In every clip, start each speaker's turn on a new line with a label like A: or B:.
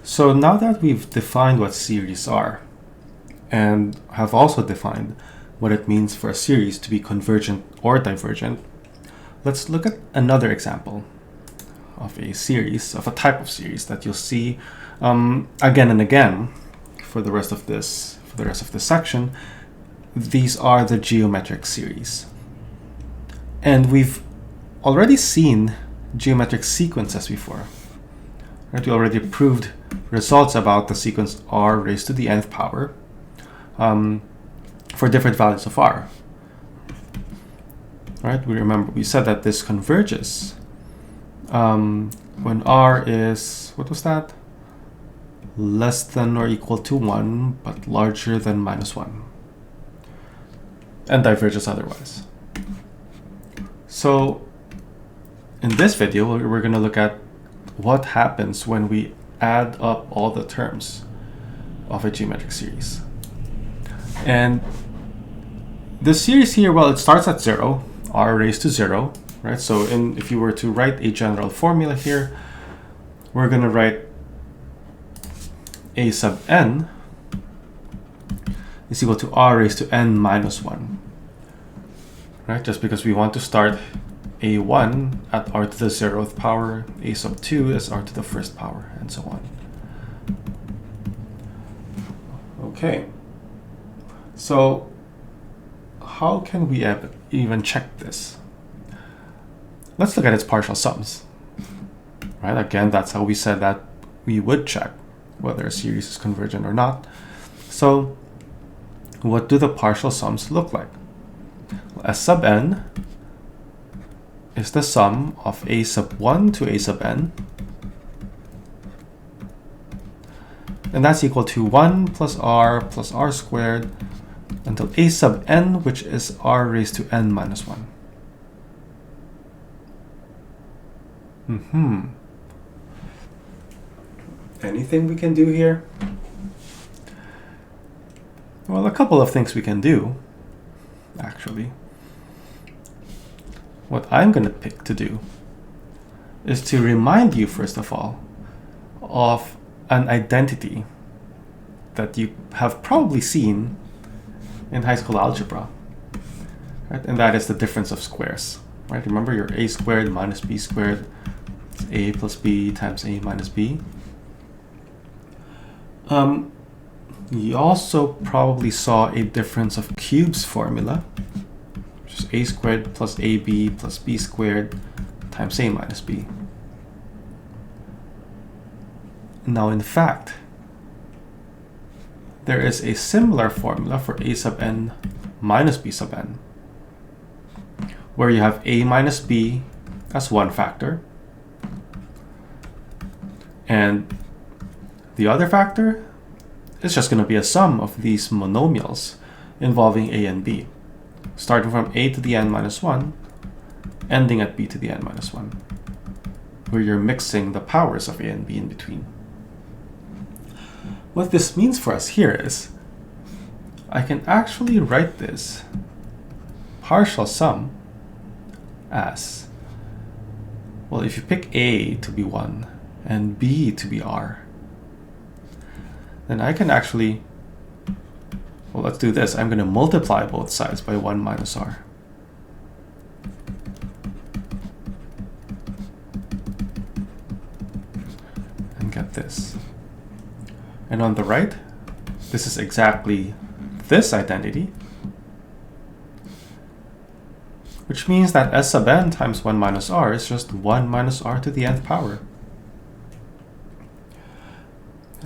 A: So now that we've defined what series are, and have also defined what it means for a series to be convergent or divergent, let's look at another example of a series, of a type of series that you'll see again and again for the rest of this section. These are the geometric series. And we've already seen geometric sequences before. Right? We already proved results about the sequence r raised to the nth power for different values of r. Right? We said that this converges when r is, what was that? Less than or equal to 1, but larger than -1. And diverges otherwise. So in this video, we're going to look at what happens when we add up all the terms of a geometric series. And the series here, well, it starts at 0, r raised to 0, right? So if you were to write a general formula here, we're going to write a sub n is equal to r raised to n minus 1, right? Just because we want to start a1 at r to the 0th power, a sub 2 is r to the 1st power, and so on. Okay, so how can we even check this? Let's look at its partial sums, right? Again, that's how we said that we would check whether a series is convergent or not. So what do the partial sums look like? S sub n is the sum of a sub 1 to a sub n, and that's equal to 1 plus r squared until a sub n, which is r raised to n minus 1. Anything we can do here? Well, a couple of things we can do, actually. What I'm going to pick to do is to remind you, first of all, of an identity that you have probably seen in high school algebra, right? And that is the difference of squares, right? Remember your a squared minus b squared is a plus b times a minus b. You also probably saw a difference of cubes formula, which is a squared plus ab plus b squared times a minus b. Now, in fact, there is a similar formula for a sub n minus b sub n, where you have a minus b as one factor, and the other factor is just going to be a sum of these monomials involving a and b, starting from a to the n minus 1, ending at b to the n minus 1, where you're mixing the powers of a and b in between. What this means for us here is I can actually write this partial sum as, well, if you pick a to be 1 and b to be r, then I can actually, well, let's do this. I'm going to multiply both sides by 1 minus r. And get this. And on the right, this is exactly this identity, which means that s sub n times 1 minus r is just 1 minus r to the nth power.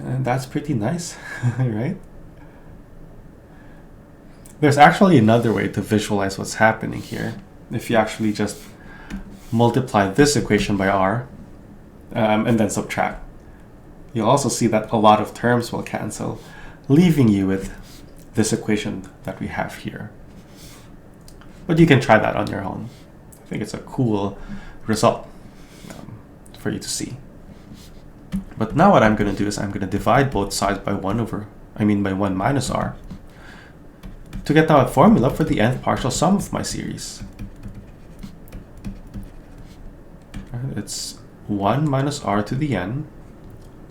A: And that's pretty nice, right? There's actually another way to visualize what's happening here. If you actually just multiply this equation by r and then subtract, you'll also see that a lot of terms will cancel, leaving you with this equation that we have here. But you can try that on your own. I think it's a cool result for you to see. But now what I'm going to do is I'm going to divide both sides by 1 minus r to get now a formula for the nth partial sum of my series. It's 1 minus r to the n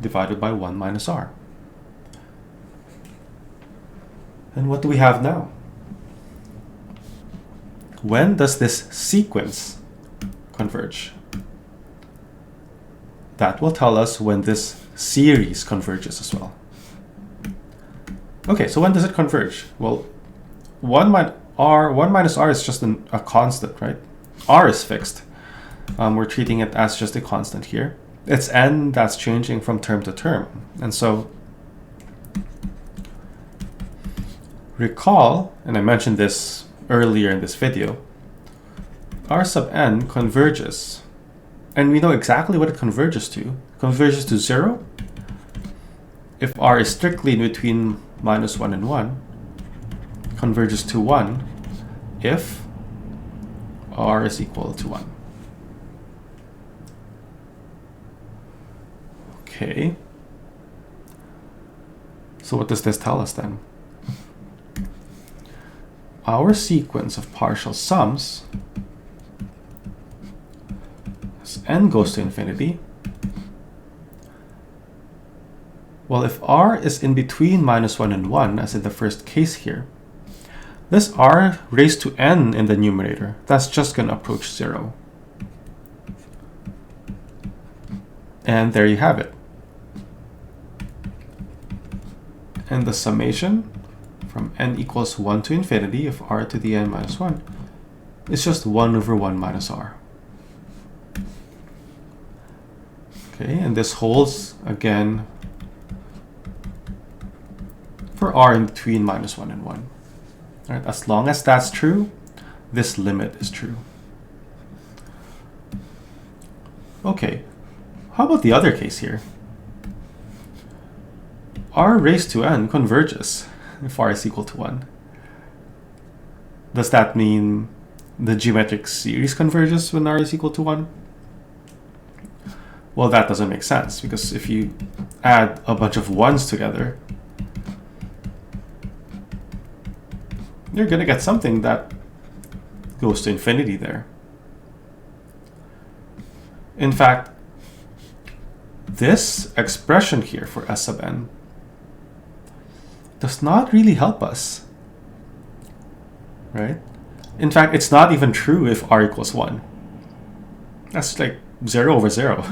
A: divided by 1 minus r. And what do we have now? When does this sequence converge? That will tell us when this series converges as well. Okay, so when does it converge? Well, 1 minus r is just a constant, right? R is fixed. We're treating it as just a constant here. It's n that's changing from term to term. And so recall, and I mentioned this earlier in this video, r sub n converges. And we know exactly what it converges to. It converges to 0 if r is strictly in between minus 1 and 1. Converges to 1 if r is equal to 1. Okay. So what does this tell us then? Our sequence of partial sums, as n goes to infinity, well, if r is in between minus 1 and 1, as in the first case here, this r raised to n in the numerator, that's just going to approach 0. And there you have it. And the summation from n equals 1 to infinity of r to the n minus 1 is just 1 over 1 minus r. Okay, and this holds again for r in between minus 1 and 1. All right, as long as that's true, this limit is true. Okay, how about the other case here? R raised to n converges if r is equal to 1. Does that mean the geometric series converges when r is equal to 1? Well, that doesn't make sense, because if you add a bunch of 1s together, you're going to get something that goes to infinity there. In fact, this expression here for s sub n does not really help us, right? In fact, it's not even true if r equals 1. That's like 0 over 0.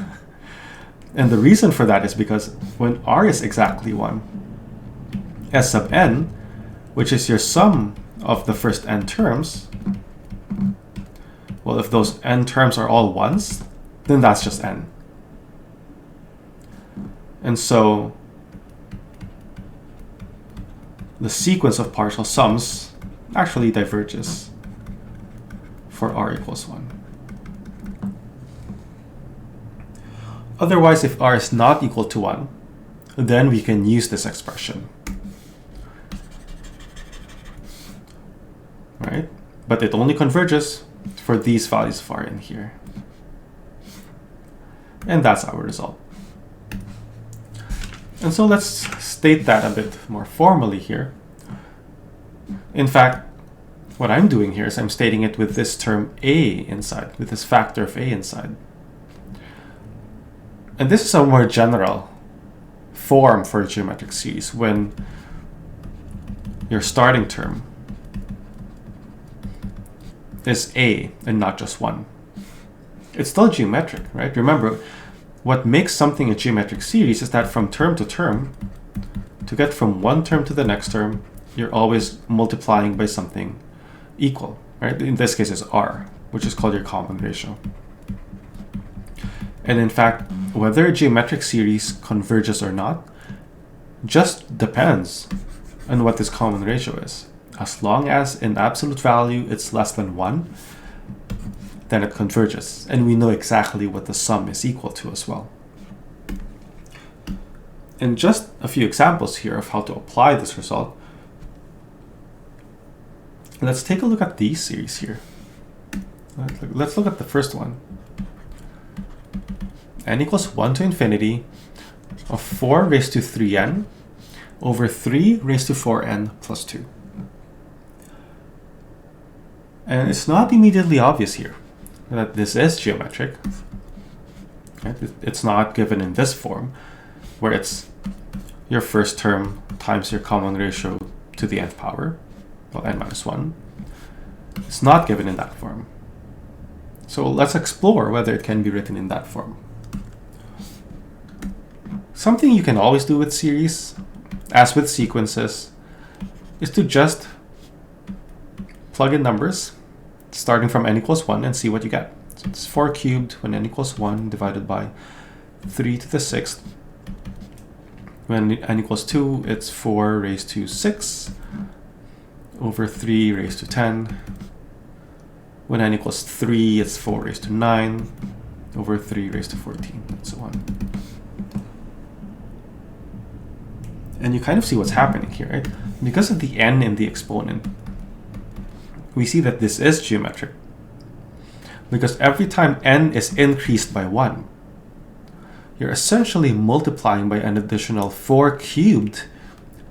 A: And the reason for that is because when r is exactly 1, s sub n, which is your sum of the first n terms, well, if those n terms are all 1s, then that's just n. And so the sequence of partial sums actually diverges for r equals 1. Otherwise, if r is not equal to 1, then we can use this expression, right? But it only converges for these values of r in here. And that's our result. And so let's state that a bit more formally here. In fact, what I'm doing here is I'm stating it with this term a inside, with this factor of a inside. And this is a more general form for a geometric series when your starting term is a and not just 1. It's still geometric, right? Remember, what makes something a geometric series is that from term to term, to get from one term to the next term, you're always multiplying by something equal, right? In this case, it's r, which is called your common ratio. And in fact, whether a geometric series converges or not just depends on what this common ratio is. As long as in absolute value it's less than 1, then it converges. And we know exactly what the sum is equal to as well. And just a few examples here of how to apply this result. Let's take a look at these series here. Let's look at the first one. N equals 1 to infinity of 4 raised to 3n over 3 raised to 4n plus 2. And it's not immediately obvious here that this is geometric. Right? It's not given in this form. where it's your first term times your common ratio to the nth power, well, n minus 1. It's not given in that form. So let's explore whether it can be written in that form. Something you can always do with series, as with sequences, is to just plug in numbers starting from n equals 1 and see what you get. So it's 4 cubed when n equals 1 divided by 3 to the 6th. When n equals 2, it's 4 raised to 6 over 3 raised to 10. When n equals 3, it's 4 raised to 9 over 3 raised to 14, and so on. And you kind of see what's happening here, right? Because of the n in the exponent, we see that this is geometric. Because every time n is increased by 1, you're essentially multiplying by an additional 4 cubed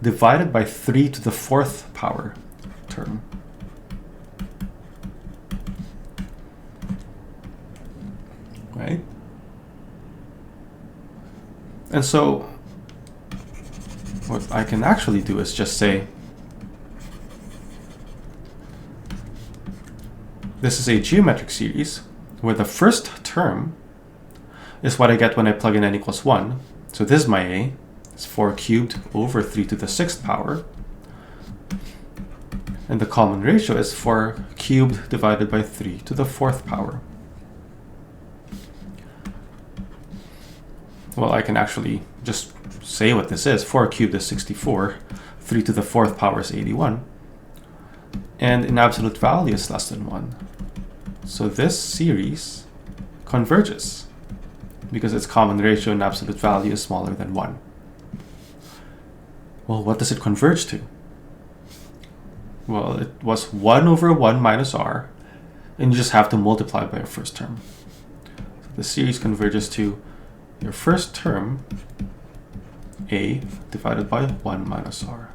A: divided by 3 to the 4th power term. Right? And so what I can actually do is just say, this is a geometric series where the first term is what I get when I plug in n equals 1. So this is my a. It's 4 cubed over 3 to the 6th power. And the common ratio is 4 cubed divided by 3 to the 4th power. Well, I can actually just say what this is. 4 cubed is 64. 3 to the 4th power is 81. And in absolute value is less than 1. So this series converges because its common ratio in absolute value is smaller than 1. Well, what does it converge to? Well, it was 1 over 1 minus r, and you just have to multiply by your first term. So the series converges to your first term, a, divided by 1 minus r.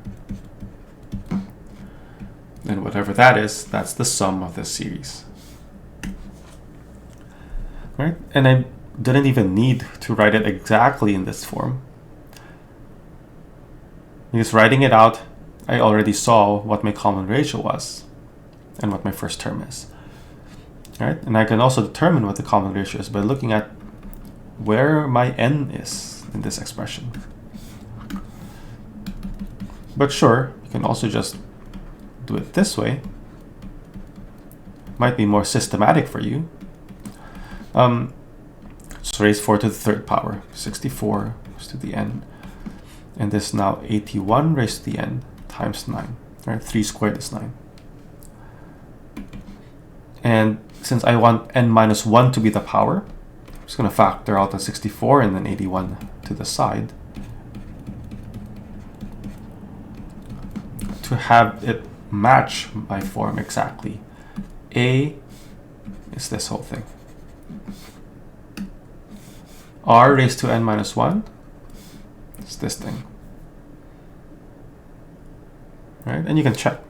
A: And whatever that is, that's the sum of this series. Right? And I didn't even need to write it exactly in this form. Because writing it out, I already saw what my common ratio was and what my first term is. Right? And I can also determine what the common ratio is by looking at where my n is in this expression. But sure, you can also just do it this way. Might be more systematic for you. So raise 4 to the 3rd power, 64 raised to the n. And this now 81 raised to the n times 9. Right? 3 squared is 9. And since I want n minus 1 to be the power, I'm just going to factor out the 64 and then 81 to the side to have it match my form exactly. A is this whole thing. R raised to n minus 1 is this thing. Right? And you can check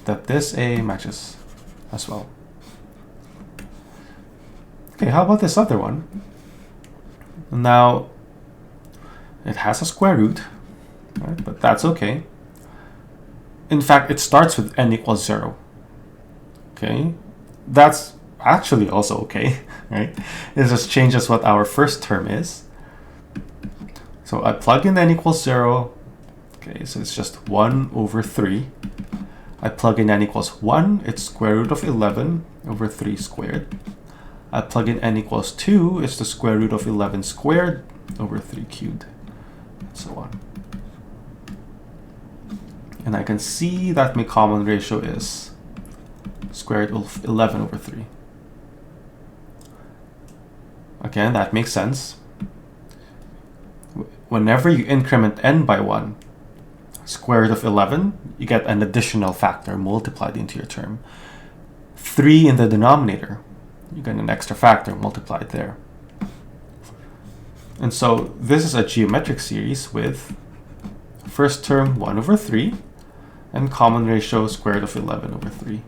A: that this A matches as well. Okay, how about this other one? Now, it has a square root, right? But that's okay. In fact, it starts with n equals 0. Okay, that's actually also okay, right? It just changes what our first term is. So I plug in n equals 0. Okay, so it's just 1 over 3. I plug in n equals 1. It's square root of 11 over 3 squared. I plug in n equals 2. It's the square root of 11 squared over 3 cubed, and so on. And I can see that my common ratio is square root of 11 over 3. Again, that makes sense. Whenever you increment n by 1, square root of 11, you get an additional factor multiplied into your term. 3 in the denominator, you get an extra factor multiplied there. And so this is a geometric series with first term 1 over 3 and common ratio square root of 11 over 3.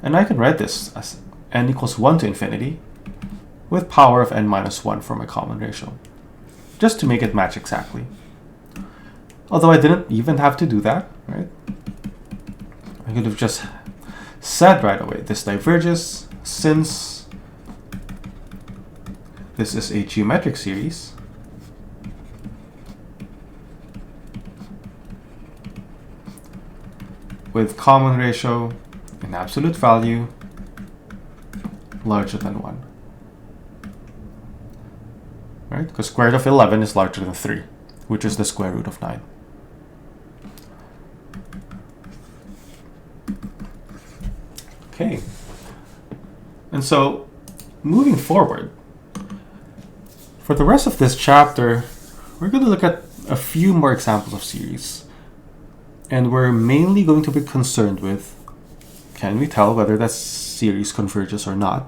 A: And I can write this as n equals 1 to infinity with power of n minus 1 for my common ratio. just to make it match exactly. Although I didn't even have to do that, right? I could have just said right away, this diverges since this is a geometric series. With common ratio in absolute value larger than 1. Right? Because square root of 11 is larger than 3, which is the square root of 9. Okay. And so, moving forward, for the rest of this chapter, we're going to look at a few more examples of series. And we're mainly going to be concerned with, can we tell whether that series converges or not?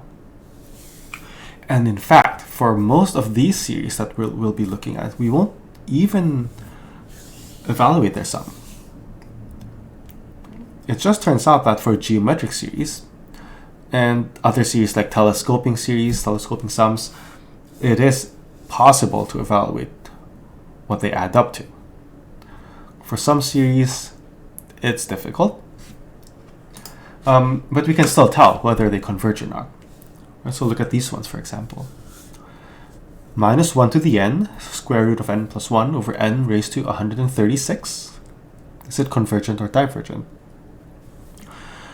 A: And in fact, for most of these series that we'll be looking at, we won't even evaluate their sum. It just turns out that for geometric series and other series like telescoping sums, it is possible to evaluate what they add up to. For some series, it's difficult, but we can still tell whether they converge or not. So look at these ones, for example. Minus 1 to the n, square root of n plus 1 over n raised to 136. Is it convergent or divergent?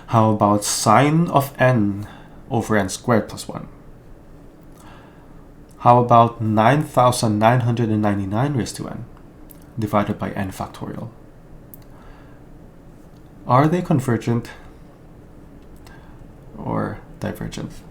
A: How about sine of n over n squared plus 1? How about 9,999 raised to n divided by n factorial? Are they convergent or divergent?